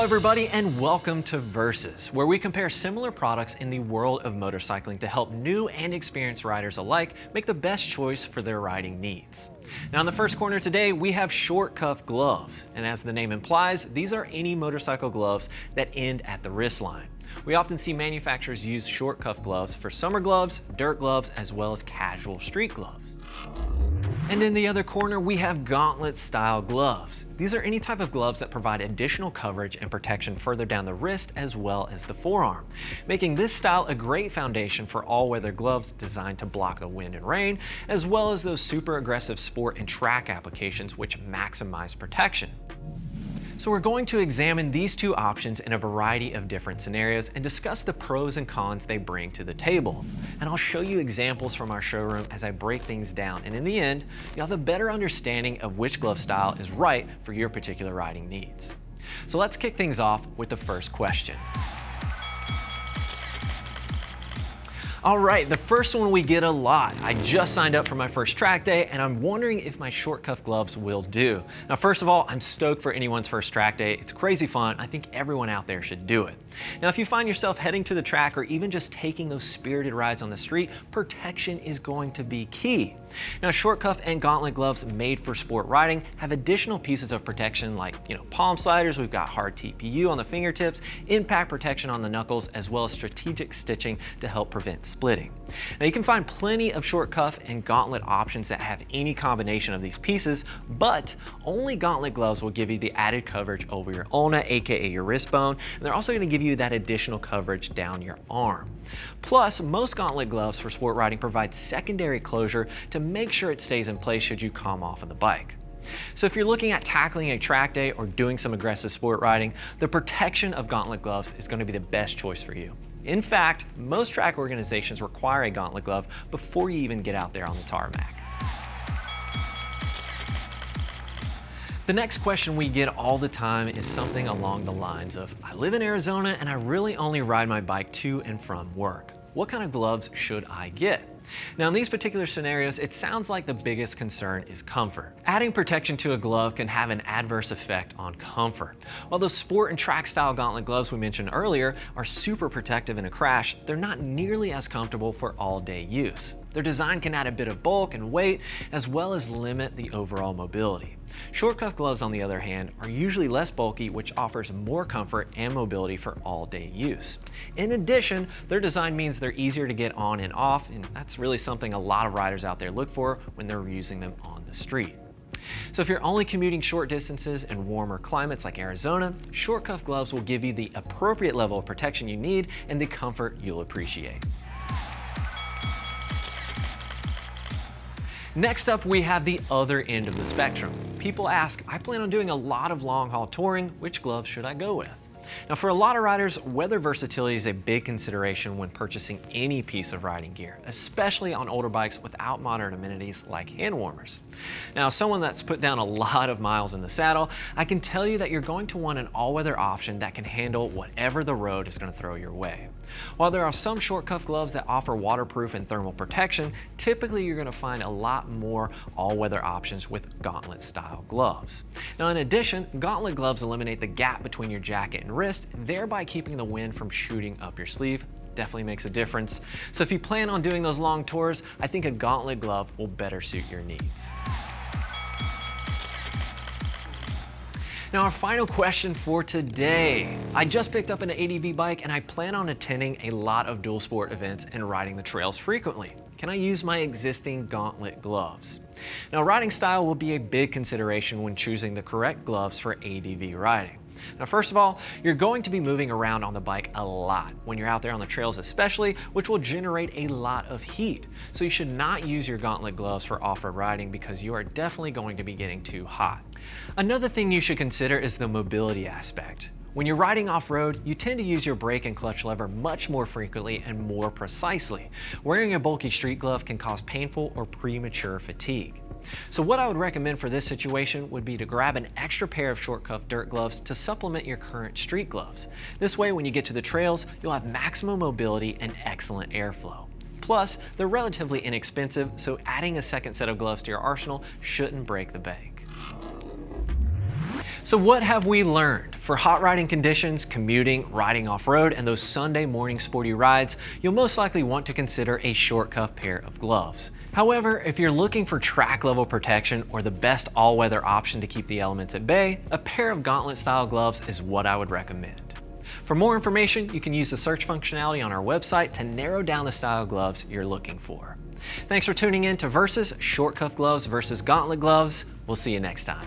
everybody, and welcome to Versus, where we compare similar products in the world of motorcycling to help new and experienced riders alike make the best choice for their riding needs. Now in the first corner today, we have short cuff gloves, and as the name implies, these are any motorcycle gloves that end at the wrist line. We often see manufacturers use short cuff gloves for summer gloves, dirt gloves, as well as casual street gloves. And in the other corner, we have Gauntlet style gloves. These are any type of gloves that provide additional coverage and protection further down the wrist as well as the forearm, making this style a great foundation for all-weather gloves designed to block the wind and rain, as well as those super aggressive sport and track applications which maximize protection. So we're going to examine these two options in a variety of different scenarios and discuss the pros and cons they bring to the table. And I'll show you examples from our showroom as I break things down. And in the end, you'll have a better understanding of which glove style is right for your particular riding needs. So let's kick things off with the first question. All right, the first one we get a lot. I just signed up for my first track day and I'm wondering if my short cuff gloves will do. Now, first of all, I'm stoked for anyone's first track day. It's crazy fun. I think everyone out there should do it. Now, if you find yourself heading to the track or even just taking those spirited rides on the street, protection is going to be key. Now, short cuff and Gauntlet gloves made for sport riding have additional pieces of protection like, palm sliders. We've got hard TPU on the fingertips, impact protection on the knuckles, as well as strategic stitching to help prevent splitting. Now, you can find plenty of short cuff and Gauntlet options that have any combination of these pieces, but only Gauntlet gloves will give you the added coverage over your ulna, aka your wrist bone, and they're also going to give you that additional coverage down your arm. Plus, most Gauntlet gloves for sport riding provide secondary closure to make sure it stays in place should you come off of the bike. So if you're looking at tackling a track day or doing some aggressive sport riding, the protection of Gauntlet gloves is going to be the best choice for you. In fact, most track organizations require a Gauntlet glove before you even get out there on the tarmac. The next question we get all the time is something along the lines of, I live in Arizona and I really only ride my bike to and from work. What kind of gloves should I get? Now, in these particular scenarios, it sounds like the biggest concern is comfort. Adding protection to a glove can have an adverse effect on comfort. While the sport and track style Gauntlet gloves we mentioned earlier are super protective in a crash, they're not nearly as comfortable for all-day use. Their design can add a bit of bulk and weight, as well as limit the overall mobility. Short cuff gloves, on the other hand, are usually less bulky, which offers more comfort and mobility for all-day use. In addition, their design means they're easier to get on and off, and that's really something a lot of riders out there look for when they're using them on the street. So if you're only commuting short distances in warmer climates like Arizona, short cuff gloves will give you the appropriate level of protection you need and the comfort you'll appreciate. Next up, we have the other end of the spectrum. People ask, I plan on doing a lot of long haul touring, which gloves should I go with? Now, for a lot of riders, weather versatility is a big consideration when purchasing any piece of riding gear, especially on older bikes without modern amenities like hand warmers. Now, as someone that's put down a lot of miles in the saddle, I can tell you that you're going to want an all-weather option that can handle whatever the road is going to throw your way. While there are some short cuff gloves that offer waterproof and thermal protection, typically you're going to find a lot more all-weather options with Gauntlet style gloves. Now, in addition, Gauntlet gloves eliminate the gap between your jacket and wrist, thereby keeping the wind from shooting up your sleeve. Definitely makes a difference. So if you plan on doing those long tours, I think a Gauntlet glove will better suit your needs. Now, our final question for today. I just picked up an ADV bike and I plan on attending a lot of dual sport events and riding the trails frequently. Can I use my existing Gauntlet gloves? Now, riding style will be a big consideration when choosing the correct gloves for ADV riding. Now, first of all, you're going to be moving around on the bike a lot when you're out there on the trails especially, which will generate a lot of heat. So you should not use your Gauntlet gloves for off-road riding because you are definitely going to be getting too hot. Another thing you should consider is the mobility aspect. When you're riding off-road, you tend to use your brake and clutch lever much more frequently and more precisely. Wearing a bulky street glove can cause painful or premature fatigue. So what I would recommend for this situation would be to grab an extra pair of short cuff dirt gloves to supplement your current street gloves. This way, when you get to the trails, you'll have maximum mobility and excellent airflow. Plus, they're relatively inexpensive, so adding a second set of gloves to your arsenal shouldn't break the bank. So what have we learned? For hot riding conditions, commuting, riding off-road, and those Sunday morning sporty rides, you'll most likely want to consider a short cuff pair of gloves. However, if you're looking for track level protection or the best all-weather option to keep the elements at bay, a pair of Gauntlet style gloves is what I would recommend. For more information, you can use the search functionality on our website to narrow down the style of gloves you're looking for. Thanks for tuning in to Versus Short Cuff Gloves versus Gauntlet Gloves. We'll see you next time.